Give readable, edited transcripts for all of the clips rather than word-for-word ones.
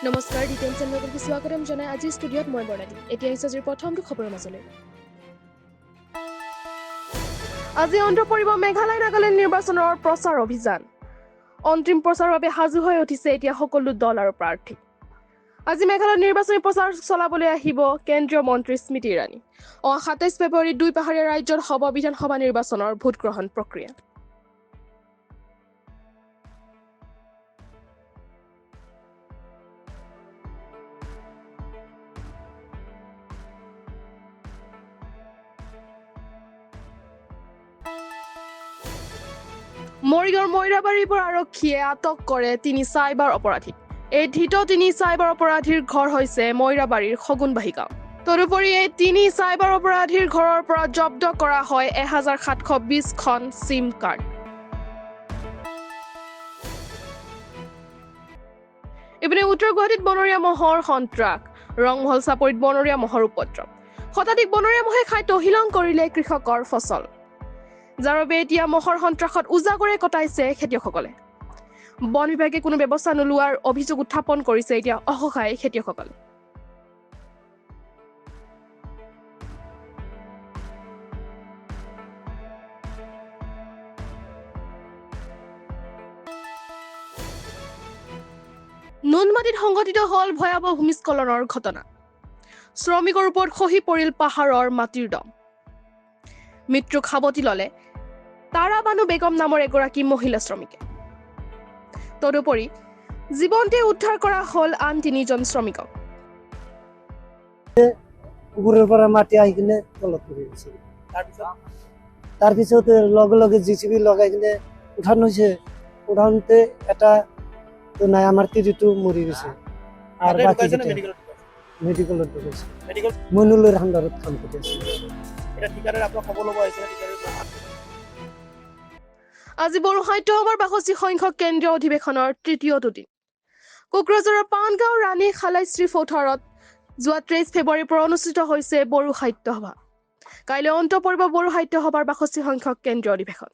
নমস্কাৰ ডিটেইল চেনেললৈ স্বাগতম জনাই আজি ষ্টুডিঅ'ত মই বৰ্ণালী এতিয়া হৈছে আজিৰ প্ৰথমটো খবৰৰ মাজলৈ আজি অন্ত পৰিব মেঘালয় নাগালেণ্ড নিৰ্বাচনৰ প্ৰচাৰ অভিযান অন্তিম প্ৰচাৰৰ বাবে সাজু হৈ উঠিছে এতিয়া সকলো দল আৰু প্ৰাৰ্থী আজি মেঘালয়ত নিৰ্বাচনী প্ৰচাৰ চলাবলৈ আহিব কেন্দ্ৰীয় মন্ত্ৰী স্মৃতি ইৰাণী ২৭ ফেব্ৰুৱাৰীত দুই পাহাৰীয়া ৰাজ্যত হ'ব বিধানসভা নিৰ্বাচনৰ ভোট গ্ৰহণ প্ৰক্ৰিয়া মৰিগাঁৱৰ মইৰাবাৰীৰ পৰা আৰক্ষীয়ে আটক কৰে ৩ চাইবাৰ অপৰাধী এই ধৃত ৩ চাইবাৰ অপৰাধীৰ ঘৰ হৈছে মইৰাবাৰীৰ সগুনবাহী গাঁও তদুপৰি এই ৩ চাইবাৰ অপৰাধীৰ ঘৰৰ পৰা জব্দ কৰা হয় ১৭২০খন চিম কাৰ্ড ইপিনে উত্তৰ গুৱাহাটীত বনৰীয়া মহৰ সন্ত্ৰাস ৰংমহল চাপৰিত বনৰীয়া মহৰ উপদ্ৰৱ শতাধিক বনৰীয়া মহে খাই তহিলং কৰিলে কৃষকৰ ফচল যাৰ বাবে এতিয়া মহৰ সন্ত্ৰাসত উজাগৰে কটাইছে খেতিয়কসকলে বন বিভাগে কোনো ব্যৱস্থা নোলোৱাৰ অভিযোগ উত্থাপন কৰিছে এতিয়া অসহায় খেতিয়কসকলে নুনমাটিত সংঘটিত হল ভয়াৱহ ভূমিস্খলনৰ ঘটনা শ্ৰমিকৰ ওপৰত খহি পৰিল পাহাৰৰ মাটিৰ দম মৃত্যুক সাৱটি ললে তাৰাবানু বেগম নামৰ এগৰাকী মহিলা শ্ৰমিকে তদুপৰি জীৱন্তে উদ্ধাৰ কৰা হল আন ৩জন শ্ৰমিকক ওপৰৰ পৰা মাটি আহি কিনে তলত পৰি গৈছে তাৰপিছত লগে লগে জিচিবি লগাই কিনে উঠানো হৈছে উঠাওঁতে এটা তো নাই আমাৰ তিৰিটো মৰি গৈছে আৰু বাকী মেডিকেলত গৈছে মনুলৰ হান্দাৰত কাম কৰি আছে আজি বড়ো সাহিত্য সভাৰ ৬২ সংখ্যক কেন্দ্ৰীয় অধিৱেশনৰ তৃতীয়টো দিন কোকৰাঝাৰৰ পানগাঁও ৰাণী খালাইশ্ৰী ফৌঠাৰত যোৱা ২৩ ফেব্ৰুৱাৰীৰ পৰা অনুষ্ঠিত হৈছে বড়ো সাহিত্য সভা কাইলৈ অন্ত পৰিব বড়ো সাহিত্য সভাৰ ৬২ সংখ্যক কেন্দ্ৰীয় অধিৱেশন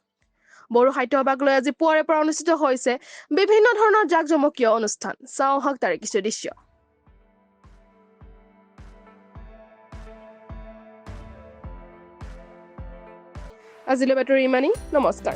বড়ো সাহিত্য সভাক লৈ আজি পুৱাৰে পৰা অনুষ্ঠিত হৈছে বিভিন্ন ধৰণৰ জাকজমকীয় অনুষ্ঠান চাওঁ হওক তাৰে কিছু দৃশ্য আজিলৈ বাতৰি ইমানেই নমস্কাৰ